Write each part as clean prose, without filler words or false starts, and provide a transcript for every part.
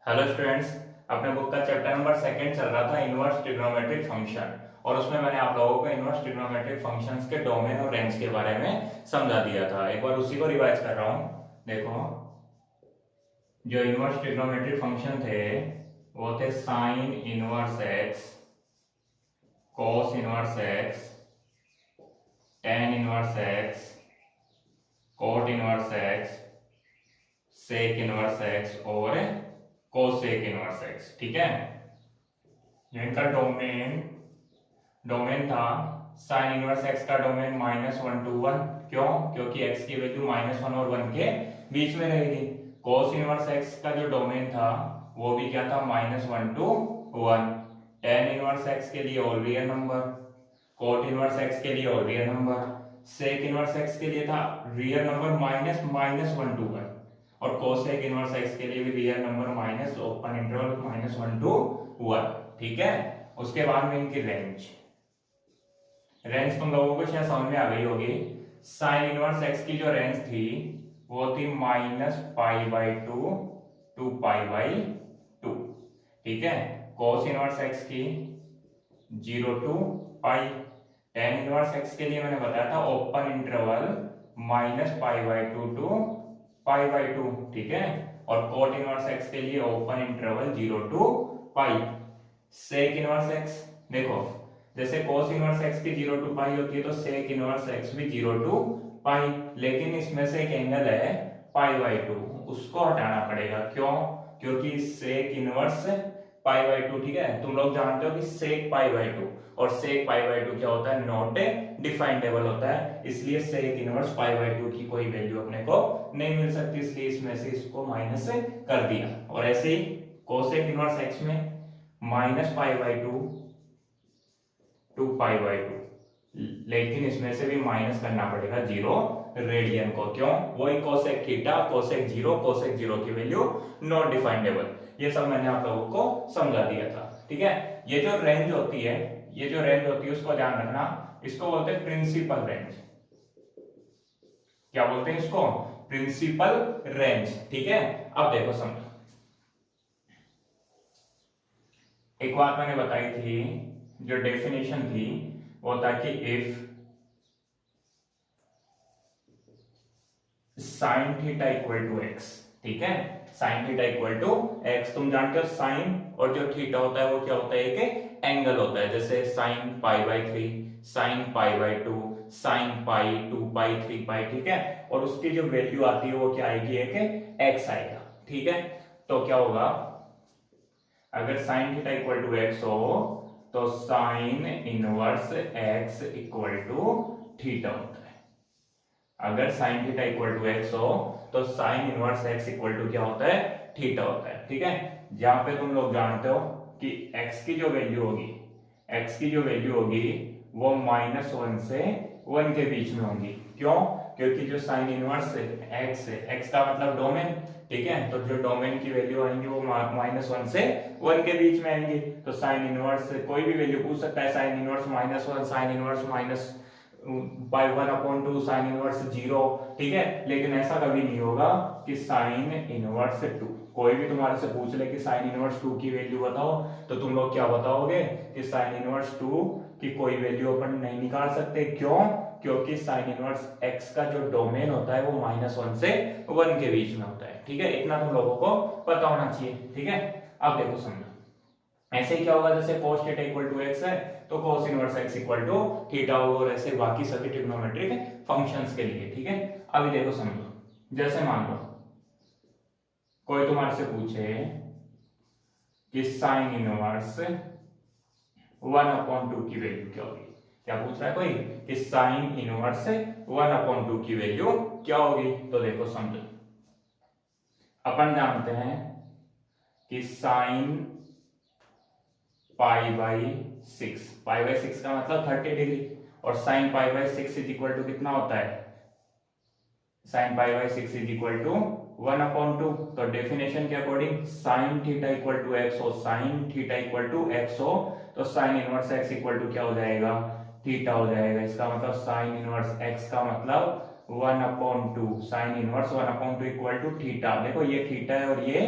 Hello students. अपने book का chapter number second चल रहा था इनवर्स ट्रिग्नोमेट्रिक फंक्शन, और उसमें मैंने आप लोगों को इनवर्स ट्रिग्नोमेट्रिक फंक्शंस के डोमेन और रेंज के बारे में समझा दिया था। एक बार उसी को रिवाइज कर रहा हूँ। देखो, जो इनवर्स ट्रिग्नोमेट्रिक फंक्शन थे वो थे sine inverse x, cos inverse x, tan inverse x, cot inverse x, sec inverse x और कोसेक इनवर्स एक्स। ठीक है, इनका डोमेन डोमेन था साइन इनवर्स एक्स का डोमेन -1 to 1। क्यों? क्योंकि एक्स की वैल्यू -1 और 1 के बीच में रहेगी। कोस इनवर्स एक्स का जो डोमेन था वो भी क्या था, -1 to 1। टेन इनवर्स एक्स के लिए all real number, cot inverse x के लिए all real number, sec inverse x के लिए था रियल नंबर -1 to 1, और कोसेक इनवर्स एक्स के लिए भी real number minus open interval -1 to 1। ठीक है, उसके बाद में इनकी रेंज तुम लोगों को शायद समझ में आ गई होगी। साइन इनवर्स एक्स की जो रेंज थी वो थी -π/2 to π/2। ठीक है, कोस इनवर्स एक्स की 0 to π। टेन इनवर्स एक्स के लिए मैंने बताया था ओपन इंटरवल -π/2 to π/2। ठीक है, और कोट इनवर्स एक्स के लिए open interval 0 to π। Sec inverse x देखो, जैसे कोस इनवर्स एक्स की 0 to π होती है तो सेक इनवर्स एक्स भी 0 to π, लेकिन इसमें से एक एंगल है π/2, उसको हटाना पड़ेगा। क्यों? क्योंकि सेक इनवर्स π/2, ठीक है, तुम लोग जानते हो कि सेक π/2 और सेक π/2 क्या होता है, नॉट डिफाइंडेबल होता है, इसलिए सेक इनवर्स π/2 की कोई वैल्यू अपने को नहीं मिल सकती, इसलिए इसमें से इसको माइनस कर दिया। और ऐसे ही कोसेक इनवर्स एक्स में -π/2 to π/2, लेकिन इसमें से भी माइनस करना पड़ेगा 0 रेडियन को। क्यों? वही कोसेक थीटा, कोसेक 0 की वैल्यू नॉट डिफाइंडेबल। ये सब मैंने आप लोगों को समझा दिया था। ठीक है, ये जो रेंज होती है उसको ध्यान रखना, इसको बोलते हैं प्रिंसिपल रेंज। क्या बोलते हैं इसको? Principal range. ठीक है, अब देखो समझो, एक बात मैंने बताई थी, जो डेफिनेशन थी वो था कि if sine theta equal to x. ठीक है, sine theta equal to x, तुम जानते हो साइन और जो थीटा होता है वो क्या होता है, एक एंगल होता है। जैसे साइन π/3, साइन π/2, साइन पाई 2π3π। ठीक है, और उसकी जो वैल्यू आती है वो क्या आएगी, एक एक्स आएगा। ठीक है, तो क्या होगा, अगर sine theta equal to x हो तो sine inverse x equal to theta होता है। अगर sine theta equal to x हो तो sine inverse x equal to क्या होता है, थीटा होता है। ठीक है, जहां पे तुम लोग जानते हो कि एक्स की जो वैल्यू होगी वो -1 से 1 के बीच में होगी। क्यों? क्योंकि जो साइन इनवर्स एक्स है, एक्स का मतलब डोमेन। ठीक है, तो जो डोमेन की वैल्यू आएंगी वो -1 से 1 के बीच में आएंगी। तो साइन इनवर्स कोई भी वैल्यू पूछ सकता है, sine inverse -1, sign inverse -1/2, sine inverse 0। ठीक है, लेकिन ऐसा कभी नहीं होगा कि साइन इनवर्स 2। कोई भी तुम्हारे से पूछ ले कि साइन इनवर्स 2 की वैल्यू बताओ, तो तुम लोग क्या बताओगे कि साइन इनवर्स 2 की कोई वैल्यू अपन नहीं निकाल सकते। क्यों? क्योंकि साइन इनवर्स एक्स का जो डोमेन होता है वो -1 से 1 के बीच में होता है। ठीक है, इतना तुम लोगों को पता होना चाहिए। ठीक है, अब देखो समझो, ऐसे ही क्या होगा, जैसे cos theta equal to x है तो cos inverse x equal to theta होगा, और ऐसे बाकी सभी ट्रिग्नोमेट्रिक फंक्शंस के लिए। ठीक है, अभी देखो समझो, जैसे मान लो कोई तुम्हारे से पूछे कि साइन इनवर्स 1/2 की वैल्यू क्या होगी। क्या पूछ रहा है कोई कि साइन इनवर्स 1/2 की वैल्यू क्या होगी। तो देखो समझो, अपन जानते हैं कि साइन π/6 का मतलब 30 डिग्री, और साइन π/6 इज इक्वल टू कितना होता है, साइन π/6 इज इक्वल टू 1/2। तो डेफिनेशन के according sine theta equal to x हो, sine theta equal to x हो तो sine inverse x equal to क्या हो जाएगा, थीटा हो जाएगा। इसका मतलब साइन इनवर्स एक्स का मतलब 1/2, sine inverse 1/2 equal to theta. देखो ये थीटा है और ये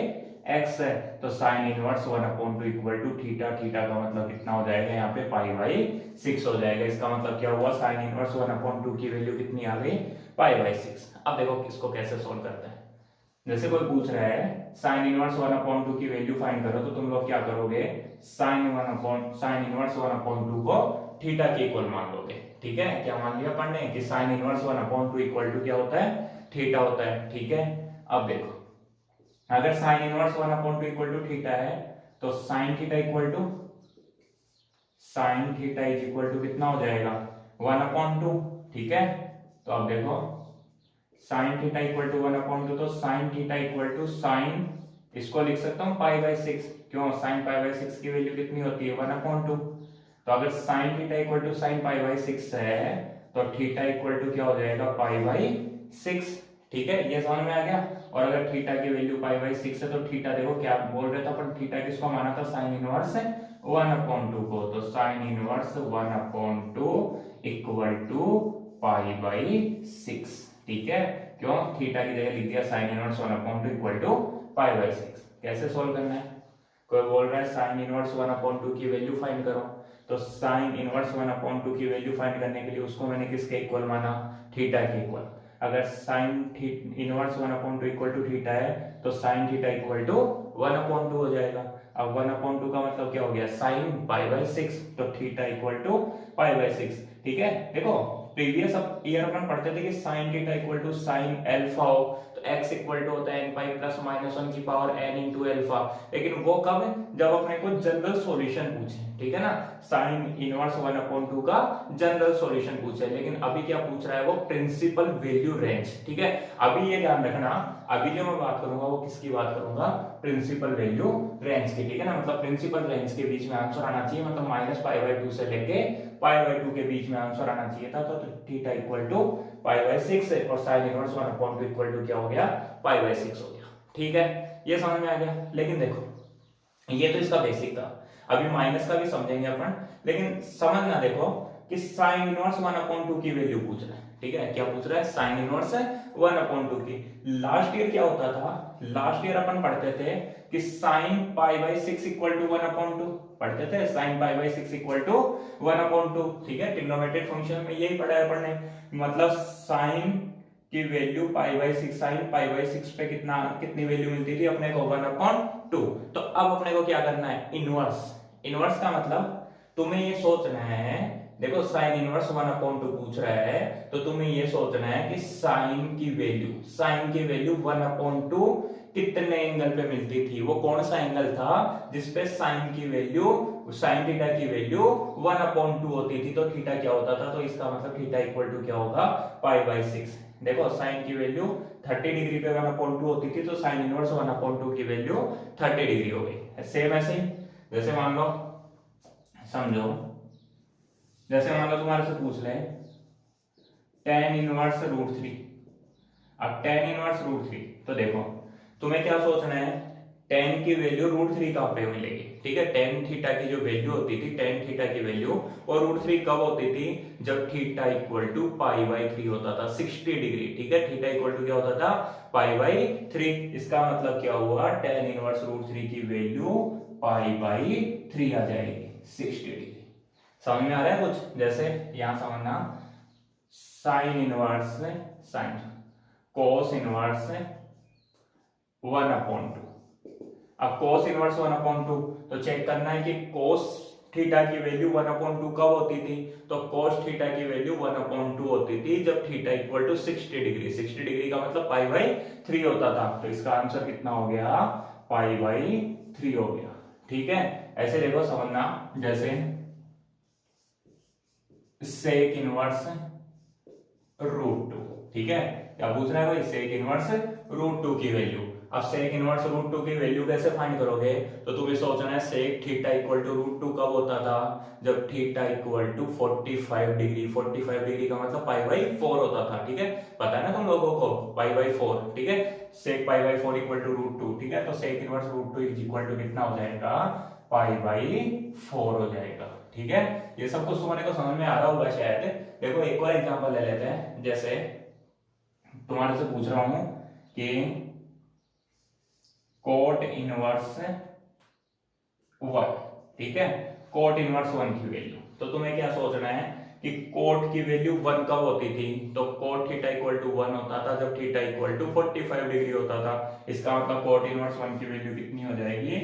x है तो sine inverse 1/2 equal to theta, theta का मतलब कितना हो जाएगा यहाँ पे π/6 हो जाएगा। इसका मतलब क्या हुआ, साइन इनवर्स 1/2 की वैल्यू कितनी आ गई, π/6। अब देखो इसको कैसे सोल्व करते हैं। जैसे कोई पूछ रहा है साइन इनवर्स 1/2 की वैल्यू फाइंड करो, तो तुम लोग क्या करोगे, साइन इनवर्स 1/2 को थीटा के इक्वल मान लोगे। ठीक है, क्या मान लिया अपन ने कि साइन इनवर्स 1/2 इक्वल टू क्या होता है, थीटा होता है। ठीक है, अब देखो अगर sine inverse 1/2 equal to theta है तो sine theta equal to is equal to कितना हो जाएगा, 1/2। ठीक है, तो अब देखो साइन थीटा इक्वल टू 1/2, तो sine theta equal to sine, इसको लिख सकता हूँ π/6। क्यों, साइन π/6 की वैल्यू कितनी होती है, 1/2। तो अगर sine theta equal to sine π/6 है तो थीटा इक्वल टू क्या हो जाएगा, π/6। ठीक है, ये समझ में आ गया। और अगर थीटा की वैल्यू π/6 है तो थीटा देखो क्या बोल रहे थे अपन, थीटा किसको माना था, साइन इनवर्स 1/2 को। तो साइन इनवर्स 1/2 इक्वल टू π/6। ठीक है, क्यों, थीटा की जगह लिख दिया साइन इनवर्स 1/2 इक्वल टू π/6। कैसे सोल्व करना है, कोई बोल रहा है साइन इनवर्स 1/2 की वैल्यू फाइंड करो, तो साइन इनवर्स 1/2 की वैल्यू फाइंड करने के लिए उसको मैंने किसके इक्वल माना, थीटा के इक्वल। अगर sine inverse 1/2 equal to theta है तो साइन थीटा इक्वल टू 1/2 हो जाएगा। अब 1/2 का मतलब क्या हो गया, साइन π/6, तो थीटा इक्वल टू π/6। ठीक है, देखो प्रीवियस ईयर अपन पढ़ते थे कि sine theta equal to sine alpha हो, तो x इक्वल टू होता है n पाई प्लस माइनस 1 की पावर n इंटू अल्फा। लेकिन वो कब है, जब अपने को जनरल सॉल्यूशन पूछे। ठीक है ना, साइन इनवर्स 1/2 का जनरल सॉल्यूशन पूछे। लेकिन अभी क्या पूछ रहा है वो, प्रिंसिपल वैल्यू रेंज। ठीक है, अभी ये ध्यान रखना, अभी जो मैं बात करूंगा वो किसकी बात करूंगा, प्रिंसिपल वैल्यू रेंज की। ठीक है ना, मतलब प्रिंसिपल रेंज के बीच में आंसर आना चाहिए, मतलब -π/2 से लेके π/2 के बीच में आंसर आना चाहिए था। तो थीटा इक्वल टू π/6 है और साइन इनवर्स 1/2 इक्वल टू क्या हो गया, π/6 हो गया। ठीक है, ये समझ में आ गया। लेकिन देखो ये तो इसका बेसिक था, अभी माइनस का भी समझेंगे अपन। लेकिन समझना देखो कि साइन इनवर्स 1/2 की वैल्यू पूछ रहा है। ठीक है, क्या पूछ रहा है, साइन इनवर्स 1/2 की। लास्ट ईयर क्या होता था, लास्ट ईयर अपन पढ़ते थे कि साइन π/6 इक्वल टू 1/2 पढ़ते थे, साइन π/6 इक्वल टू 1/2। ठीक है, ट्रिग्नोमेट्रिक फंक्शन में यही पढ़ा है अपन ने, मतलब साइन की वैल्यू π/6, साइन π/6 पे कितनी वैल्यू मिलती थी अपने को, 1/2। तो अब अपने को क्या करना है, इनवर्स। इनवर्स का मतलब तुम्हें ये सोचना है, देखो साइन इनवर्स 1/2 पूछ रहा है तो तुम्हें ये सोचना है कि साइन की वैल्यू 1/2 कितने एंगल पे मिलती थी, वो कौन सा एंगल था जिसपे साइन थीटा की वैल्यू 1/2 होती थी, तो थीटा क्या होता था, तो इसका मतलब थीटा इक्वल टू क्या होगा, π/6। देखो साइन की वैल्यू 30 डिग्री पे 1/2 होती थी, तो साइन इनवर्स 1/2 की वैल्यू 30 डिग्री हो गई। सेम ऐसे ही जैसे मान लो, समझो जैसे मान लो तुम्हारे से पूछ ले tan इनवर्स √3। अब tan इनवर्स √3, तो देखो तुम्हें क्या सोचना है, tan की वैल्यू √3 कहां पे मिलेगी। ठीक है, tan थीटा की जो वैल्यू होती थी, tan थीटा की वैल्यू और √3 कब होती थी, जब थीटा इक्वल टू π/3 होता था, 60 डिग्री। ठीक है, थीटा इक्वल टू क्या होता था, π/3। इसका मतलब क्या हुआ, tan इनवर्स √3 की वैल्यू π/3 आ जाएगी, 60 डिग्री। समझ में आ रहा है कुछ, जैसे यहां समझना, sine inverse sine cos inverse 1/2। अब कोस इनवर्स 1/2 तो चेक करना है कि कोस थीटा की वैल्यू 1/2 कब होती थी, तो कोस थीटा की वैल्यू 1/2 होती थी जब theta equal to 60 degree. 60 degree का मतलब π/3 होता था, तो इसका आंसर कितना हो गया, π/3 हो गया। ठीक है, ऐसे देखो समझना, जैसे सेक इनवर्स √2। ठीक है, क्या पूछ रहा है भाई, सेक इनवर्स √2 की वैल्यू। अब सेक इनवर्स √2 की वैल्यू कैसे फाइंड करोगे, तो तुम्हें सोचना है सेक थीटा इक्वल टू √2 कब होता था, जब theta equal to 45 degree. 45 degree का मतलब π/4 होता था। ठीक है, पता है ना तुम लोगों को, π/4। ठीक है, सेक π/4 इक्वल टू √2। ठीक है, तो sec inverse √2 is equal to कितना हो जाएगा, π/4 हो जाएगा। ठीक है, ये सब कुछ तुम्हारे को समझ में आ रहा होगा शायद। देखो एक और एग्जांपल ले लेते हैं, जैसे तुम्हारे से पूछ रहा हूं कि कोट इनवर्स 1, ठीक है, कोट इनवर्स 1 की वैल्यू। तो तुम्हें क्या सोचना है कि कोट की वैल्यू 1 कब होती थी, तो कोट थीटा इक्वल टू 1 होता था जब थीटा इक्वल टू 45 डिग्री होता था। इसका मतलब कोट इनवर्स 1 की वैल्यू कितनी हो जाएगी,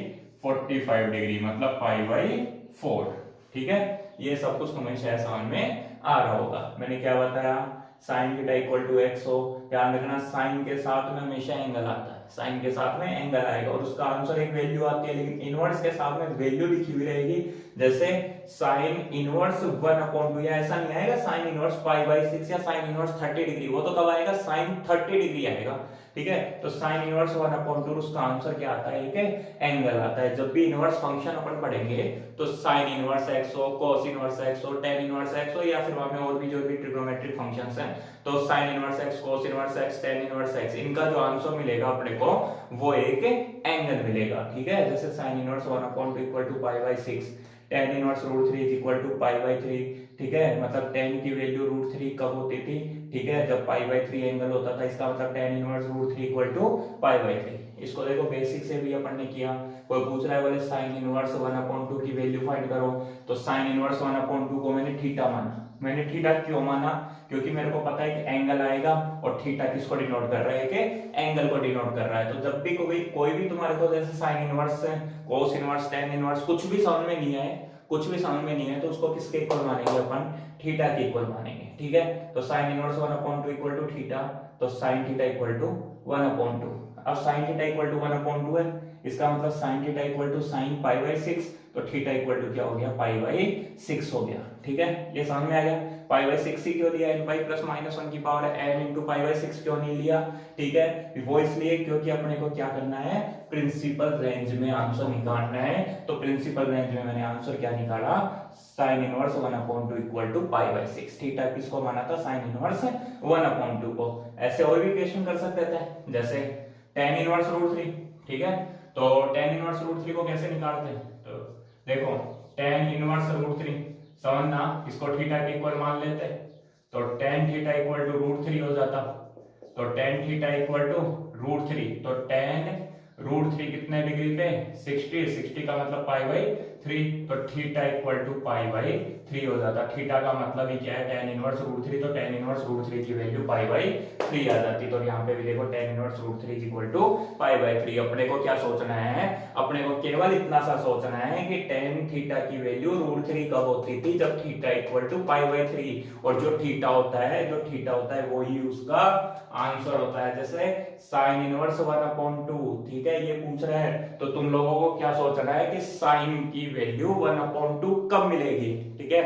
45 डिग्री, मतलब पाई बाई 4, ठीक है। ये सब कुछ तुम्हें शायद समझ में आ रहा होगा। मैंने क्या बताया, sine theta equal to x हो, ध्यान रखना साइन के साथ में हमेशा एंगल आता है, साइन के साथ में एंगल आएगा और उसका आंसर एक वैल्यू आती है, लेकिन इनवर्स के साथ में वैल्यू लिखी हुई रहेगी। जैसे साइन इनवर्स 1/2, या ऐसा नहीं आएगा साइन इनवर्स पाई बाई 6 या साइन इनवर्स 30 डिग्री, वो तो कब आएगा, साइन 30 डिग्री आएगा, ठीक है। तो साइन इनवर्स 1/2 उसका आंसर क्या आता है, एक एंगल आता है। जब भी इनवर्स फंक्शन अपन पढ़ेंगे तो साइन इनवर्स एक्स हो, कोस इनवर्स एक्स हो, टेन इनवर्स एक्स हो, या फिर वहां में और भी जो भी ट्रिग्नोमेट्रिक फंक्शंस हैं, तो sine inverse x, cos inverse x, tan inverse x, इनका जो आंसर मिलेगा अपने को वो एक एंगल मिलेगा, ठीक है। जैसे sine inverse 1/2 equal to pi by 6, tan inverse √3 is equal to pi by 3, ठीक है। मतलब टेन की वैल्यू √3 कब होती थी, ठीक है, जब पाई बाई 3 एंगल होता था। इसका मतलब tan inverse √3 equal to pi by 3। इसको देखो बेसिक से भी अपन ने किया। कोई पूछ रहा है बोले साइन इनवर्स 1/2 की वैल्यू फाइंड करो, तो साइन इनवर्स 1/2 को मैंने थीटा माना। मैंने थीटा क्यों माना, क्योंकि मेरे को पता है कि एंगल आएगा और थीटा किसको डिनोट कर रहा है, कि एंगल को डिनोट कर रहा है। तो जब भी कोई भी तुम्हारे को जैसे sine inverse, cos inverse, tan inverse कुछ भी समझ में नहीं है, कुछ भी समझ में नहीं है, तो उसको किसके इक्वल मानेंगे अपन, थीटा के इक्वल मानेंगे, ठीक है। तो sine inverse 1/2 equal to theta, तो साइन थीटा इक्वल टू 1/2। अब साइन थीटा इक्वल टू 1/2 है, इसका मतलब sine theta equal to sine pi by 6, तो थीटा इक्वल टू क्या हो गया, पाई बाई 6 हो गया, ठीक है। ये समझ में आ गया। पाई बाई 6 ही क्यों लिया, n पाई प्लस माइनस 1 की power n into pi by 6 क्यों नहीं लिया, ठीक है। वो इसलिए क्योंकि अपने को क्या करना है, प्रिंसिपल रेंज में आंसर निकालना है। तो प्रिंसिपल रेंज में मैंने आंसर क्या निकाला, sine inverse 1/2 equal to pi by 6। Theta किसको माना था, साइन इनवर्स 1/2 को। ऐसे और भी क्वेश्चन कर सकते थे, जैसे tan इनवर्स √3, ठीक है। तो tan इनवर्स √3 को कैसे निकालते हैं, तो देखो tan इनवर्स √3 समझना, इसको थीटा के इक्वल मान लेते हैं, तो tan थीटा इक्वल टू √3 हो जाता। तो tan थीटा इक्वल टू √3, तो tan √3 कितने डिग्री पे, 60 का मतलब पाई बाई 3, तो theta equal to pi by 3 हो जाता। थीटा का मतलब ही क्या है, tan इनवर्स √3, तो tan इनवर्स √3 की वैल्यू पाई बाई 3 आ जाती। तो यहाँ पे भी देखो tan inverse √3 is equal to pi by 3। अपने को क्या सोचना है, अपने को केवल इतना सा सोचना है कि tan थीटा की वैल्यू √3 कब होती थी, जब theta equal to pi by 3, और जो थीटा होता है वही उसका आंसर होता है। जैसे साइन इनवर्स 1/2, ठीक है, ये पूछ रहा है, तो तुम लोगों को क्या सोचना है कि साइन की वैल्यू 1/2 कब मिलेगी, ठीक है।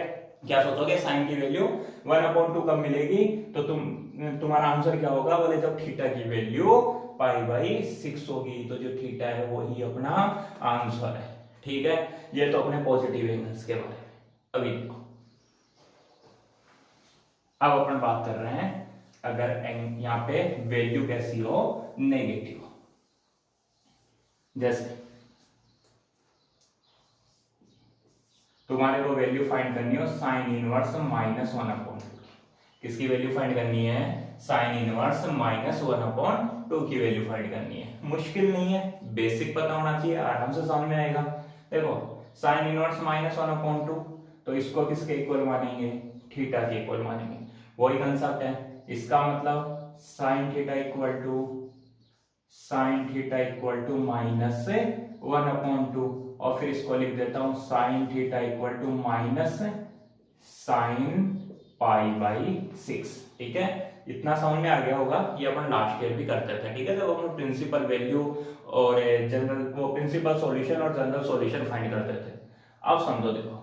क्या सोचोगे, साइन की वैल्यू 1/2 कब मिलेगी, तो तुम्हारा आंसर क्या होगा, बोले जब थीटा की वैल्यू पाई बाई 6 होगी। तो जो थीटा है वही अपना आंसर है, ठीक है। ये तो अपने पॉजिटिव एंगल्स के बारे में। अभी देखो, अब अपन बात कर रहे हैं अगर यहां पे वैल्यू कैसी हो, नेगेटिव हो। जैसे तुम्हारे को वैल्यू फाइंड करनी हो साइन इनवर्स -1/2 की। किसकी वैल्यू फाइंड करनी है, साइन इनवर्स -1/2 की वैल्यू फाइंड करनी है। मुश्किल नहीं है, बेसिक पता होना चाहिए, आराम से समझ में आएगा। देखो साइन इनवर्स -1/2, तो इसको किसके इक्वल मानेंगे, थीटा के इक्वल मानेंगे। वही कंसेप्ट है, इसका मतलब साइन थीटा इक्वल टू -1/2, और फिर इसको लिख देता हूं sine theta equal to minus sine pi by 6, ठीक है। इतना समझ में आ गया होगा। ये अपन लास्ट ईयर भी करते थे, ठीक है, जब हम प्रिंसिपल वैल्यू और जनरल वो प्रिंसिपल सॉल्यूशन और जनरल सॉल्यूशन फाइंड करते थे। अब समझो, देखो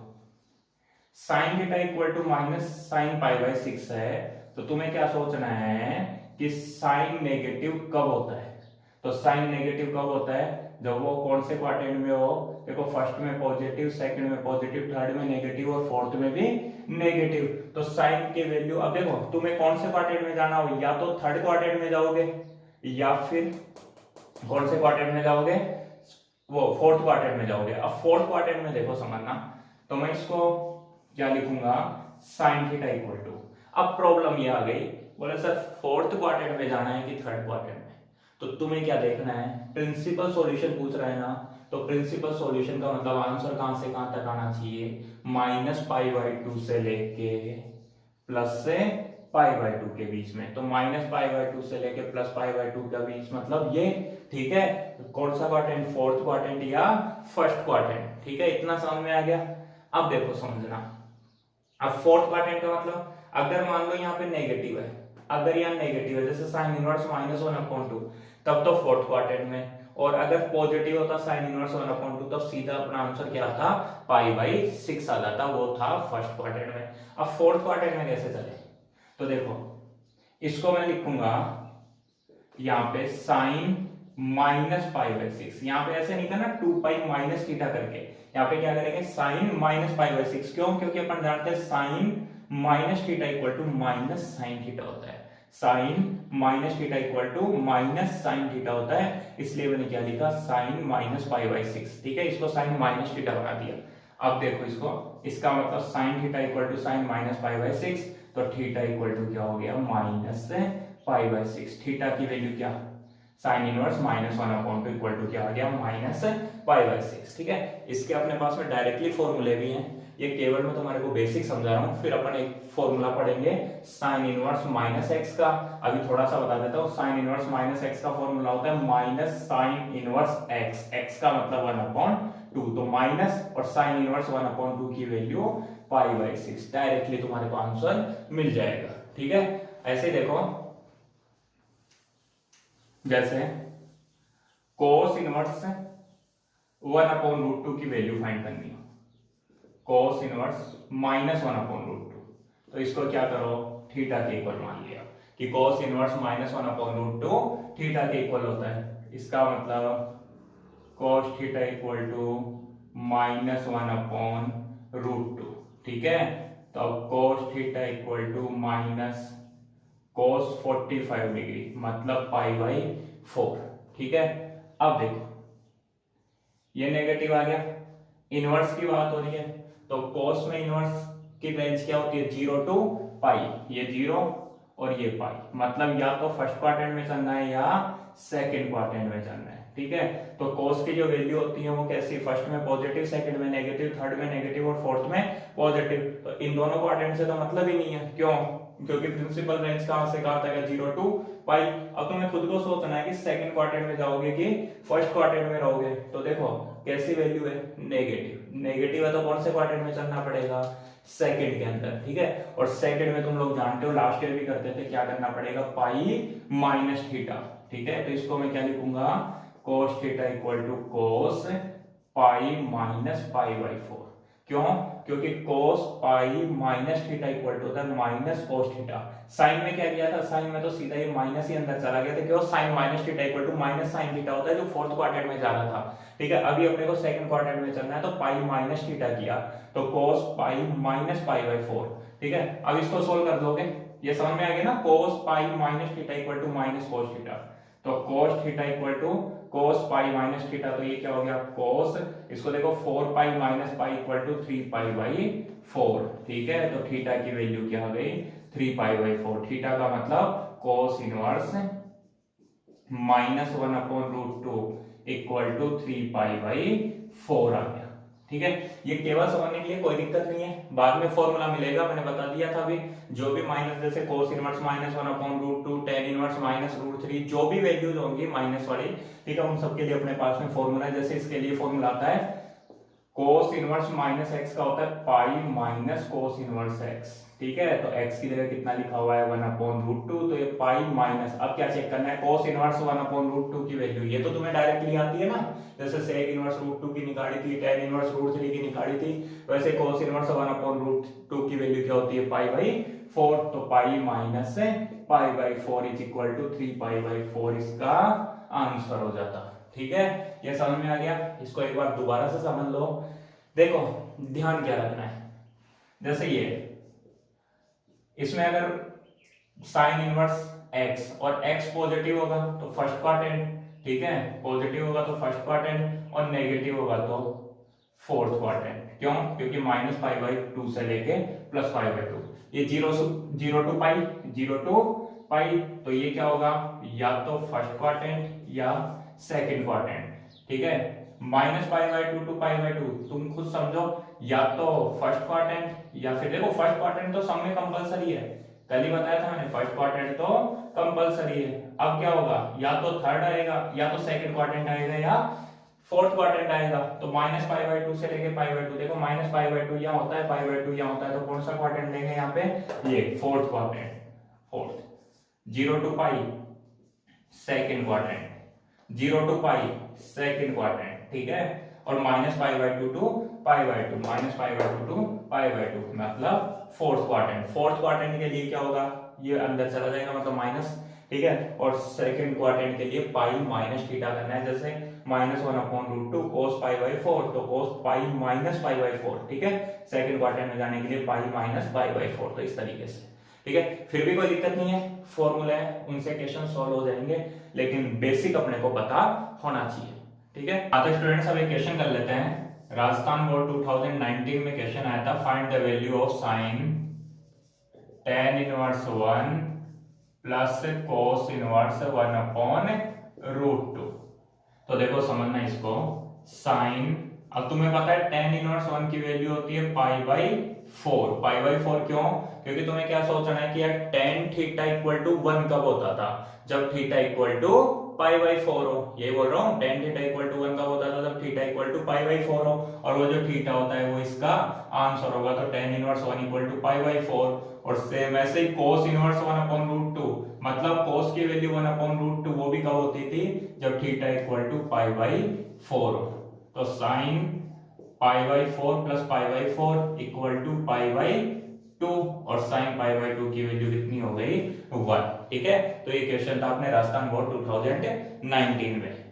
sine theta equal to minus sine pi by 6 है, तो तुम्हें क्या सोचना है कि साइन नेगेटिव कब होता है। तो साइन नेगेटिव कब होता है, जब वो कौन से क्वाड्रेंट में हो, देखो फर्स्ट में पॉजिटिव, सेकंड में पॉजिटिव, थर्ड में नेगेटिव और फोर्थ में भी नेगेटिव। तो साइन की वैल्यू, अब देखो तुम्हें कौन से क्वाड्रेंट में जाना हो, या तो थर्ड क्वाड्रेंट में जाओगे, या फिर कौन से क्वाड्रेंट में जाओगे, वो फोर्थ क्वाड्रेंट में जाओगे। अब फोर्थ क्वाड्रेंट में देखो समझना, तो मैं इसको क्या लिखूंगा, साइन थीटा इक्वल टू। अब प्रॉब्लम ये आ गई, बोले सर फोर्थ क्वाड्रेंट में जाना है कि थर्ड क्वाड्रेंट में, तो तुम्हें क्या देखना है, प्रिंसिपल सॉल्यूशन पूछ रहा है ना, तो प्रिंसिपल सॉल्यूशन का मतलब आंसर कहां से कहां तक आना चाहिए, -π/2 से लेके प्लस से π/2 के बीच में। तो -π/2 से लेके +π/2 के बीच मतलब ये, ठीक है। कौन सा क्वाड्रेंट, फोर्थ क्वाड्रेंट या फर्स्ट क्वाड्रेंट, ठीक है। इतना समझ में आ गया। अब देखो समझना, अब फोर्थ क्वाड्रेंट का मतलब अगर मान लो यहाँ पे नेगेटिव है, अगर यहाँ नेगेटिव है जैसे साइन इनवर्स -1/2, तब तो फोर्थ क्वाड्रेंट में, और अगर पॉजिटिव होता साइन इनवर्स 1/2 तब सीधा अपना आंसर क्या था, π/6 आ जाता, वो था फर्स्ट क्वाड्रेंट में। अब फोर्थ क्वाड्रेंट में कैसे चले, तो देखो इसको मैं लिखूंगा यहाँ पे साइन -π/6, यहाँ पे ऐसे नहीं करना 2π माइनस थीटा करके, यहाँ पे क्या करेंगे साइन -π/6, क्यों, क्योंकि अपन जानते हैं sine minus theta equal to minus sine theta होता है, sine minus theta equal to minus sine theta होता है, इसलिए मैंने क्या लिखा साइन -π/6, ठीक है। इसको साइन माइनस थीटा बना दिया। अब देखो इसको, इसका मतलब sine theta equal to sine -π/6, तो थीटा इक्वल टू क्या हो गया -π/6, थीटा की वैल्यू क्या, साइन इनवर्स -1/2 इक्वल टू क्या आ गया -π/6, ठीक है। इसके अपने पास में डायरेक्टली फॉर्मूले भी हैं, ये केवल मैं तुम्हारे को बेसिक समझा रहा हूँ, फिर अपन एक फॉर्मूला पढ़ेंगे साइन इनवर्स -x का। अभी थोड़ा सा बता देता हूँ, साइन इनवर्स -x का फॉर्मूला होता है minus sine inverse x, x का मतलब 1/2, तो माइनस और साइन इनवर्स 1/2 की वैल्यू π/6, डायरेक्टली तुम्हारे को आंसर मिल जाएगा, ठीक है। ऐसे देखो जैसे cos इनवर्स 1/2 की वैल्यू फाइंड करनी हो, cos इनवर्स -1/2, तो इसको क्या करो थीटा के इक्वल मान लिया कि cos इनवर्स -1/2 थीटा के इक्वल होता है, इसका मतलब cos थीटा इक्वल टू -1/2, ठीक है। तो अब cos theta equal to minus cos 45 degree मतलब π/4, ठीक है। अब देखो ये नेगेटिव आ गया, इनवर्स की बात हो रही है, तो cos में इनवर्स की रेंज क्या होती है 0 to π, ये 0 और ये π, मतलब या तो फर्स्ट क्वाड्रेंट में चलना है या सेकंड क्वाड्रेंट में चलना है, ठीक है। तो cos की जो वैल्यू होती है वो कैसी, फर्स्ट में पॉजिटिव, सेकंड में नेगेटिव, थर्ड में नेगेटिव और फोर्थ में पॉजिटिव, तो इन दोनों क्वाड्रेंट से तो मतलब ही नहीं है, क्यों, क्योंकि प्रिंसिपल रेंज कहां से कहां तक है 0 to π। अब तुम्हें खुद को सोचना है कि सेकंड क्वाड्रेंट में जाओगे कि फर्स्ट क्वाड्रेंट में रहोगे, तो देखो कैसी वैल्यू है नेगेटिव, नेगेटिव है तो कौन से क्वाड्रेंट में चलना पड़ेगा, सेकंड के अंदर, ठीक है। और सेकंड में तुम लोग जानते हो लास्ट ईयर भी करते थे, क्या करना पड़ेगा π-θ, ठीक है। तो इसको मैं क्या लिखूंगा cos theta equal to cos π-π/4, क्यों, क्योंकि cos π-θ इक्वल टू होता है माइनस cos थीटा। साइन में क्या किया था, साइन में तो सीधा ये माइनस ही अंदर चला गया था, क्यों, sine -θ equal to minus sine theta होता है जो फोर्थ क्वाड्रेंट में जाना था, ठीक है। अभी अपने को सेकंड क्वाड्रेंट में चलना है, तो π-θ किया तो cos π-π/4, ठीक है। अब इसको सोल्व कर दोगे, ये समझ में आ गया ना, cos π-θ equal to minus cos theta, तो cos theta equal to cos π-θ, तो ये क्या हो गया cos, इसको देखो 4π - π इक्वल टू 3π/4, ठीक है। तो थीटा की वैल्यू क्या हो गई 3π/4, थीटा का मतलब cos इनवर्स -1/2 इक्वल टू 3π/4 आ गया, ठीक है। ये केवल समझने के लिए कोई दिक्कत नहीं है, बाद में फॉर्मूला मिलेगा, मैंने बता दिया था अभी, जो भी माइनस जैसे cos इनवर्स -1/2, tan इनवर्स -√3, जो भी वैल्यूज होंगी माइनस वाली, ठीक है, उन सब के लिए अपने पास में फॉर्मूला है। जैसे इसके लिए फॉर्मूला आता है cos इनवर्स -x का होता है pi minus cos inverse x, ठीक है। तो x की जगह कितना लिखा हुआ है 1/2, तो ये पाई माइनस, अब क्या चेक करना है cos इनवर्स 1/2 की वैल्यू, ये तो तुम्हें डायरेक्टली आती है ना, जैसे sec इनवर्स √2 की निकाली थी, tan इनवर्स √3 की निकाली थी, वैसे cos इनवर्स 1/2 की वैल्यू क्या होती है π/4, तो पाई माइनस से π/4 इज इक्वल टू 3π/4 इसका आंसर हो जाता, ठीक है। ये समझ में आ गया, इसको एक बार दोबारा से समझ लो। देखो ध्यान क्या रखना है, जैसे ये इसमें अगर साइन इनवर्स x और x पॉजिटिव होगा तो फर्स्ट क्वाड्रेंट, ठीक है, पॉजिटिव होगा तो फर्स्ट क्वाड्रेंट और नेगेटिव होगा तो फोर्थ क्वाड्रेंट, क्यों, क्योंकि -π/2 से लेके +π/2, ये 0 to π, तो ये क्या होगा या तो फर्स्ट क्वाड्रेंट या सेकंड क्वाड्रेंट, ठीक है। Minus pi by two to pi by two, तुम खुद समझो, या तो फर्स्ट क्वाड्रेंट या फिर देखो फर्स्ट क्वाड्रेंट तो सब में कंपलसरी है, कल ही बताया था मैंने, फर्स्ट क्वाड्रेंट तो कंपलसरी है। अब क्या होगा, या तो थर्ड आएगा या तो सेकंड क्वाड्रेंट आएगा या फोर्थ क्वाड्रेंट आएगा। तो माइनस पाई बाई टू से लेके पाई बाई टू, देखो माइनस पाई बाई टू यहाँ होता है, पाई बाई टू यहाँ होता है, तो कौन सा क्वाड्रेंट लेंगे यहाँ पे, ये fourth quadrant, fourth. 0 to pi second quadrant, 0 to pi second quadrant, ठीक है। और minus pi by two to pi by two, minus pi by two to pi by two, मतलब फोर्थ क्वाड्रेंट। फोर्थ क्वाड्रेंट के लिए क्या होगा, ये अंदर चला जाएगा मतलब माइनस, ठीक है। और सेकंड क्वाड्रेंट के लिए पाई माइनस थीटा करना है, जैसे -1/√2 cos पाई बाई 4, तो cos pi minus pi by 4, ठीक है। सेकंड क्वाड्रेंट में जाने के लिए पाई माइनस पाई बाई 4, तो इस तरीके से, ठीक है। फिर भी कोई दिक्कत नहीं है, फॉर्मूला है, उनसे क्वेश्चन सॉल्व हो जाएंगे, लेकिन बेसिक अपने को पता होना चाहिए, ठीक है। आगे स्टूडेंट्स अब एक क्वेश्चन कर लेते हैं। राजस्थान बोर्ड 2019 में क्वेश्चन आया था, find the value of sine tan inverse 1 plus cos inverse 1/√2। तो देखो समझना इसको, साइन, अब तुम्हें पता है tan इनवर्स 1 की वैल्यू होती है पाई बाई 4। पाई बाई 4 क्यों, क्योंकि तुम्हें क्या सोचना है कि यार tan थीटा इक्वल टू 1 कब होता था, जब theta equal to pi by 4 हो। ये बोल रहा हूँ, tan थीटा इक्वल टू 1 कब होता था, जब theta equal to pi by 4 हो। और वो जो थीटा होता है वो इसका आंसर होगा, तो tan inverse 1 equal to pi by 4। और सेम ऐसे ही cos इनवर्स 1/√2, मतलब cos की वैल्यू 1/√2 वो भी कब होती थी, जब theta equal to pi by 4 हो। तो sine pi by 4 plus pi by 4 equal to pi by 2, और साइन पाई बाई 2 की वैल्यू कितनी हो गई, 1, ठीक है। तो ये क्वेश्चन था अपने राजस्थान बोर्ड 2019 में।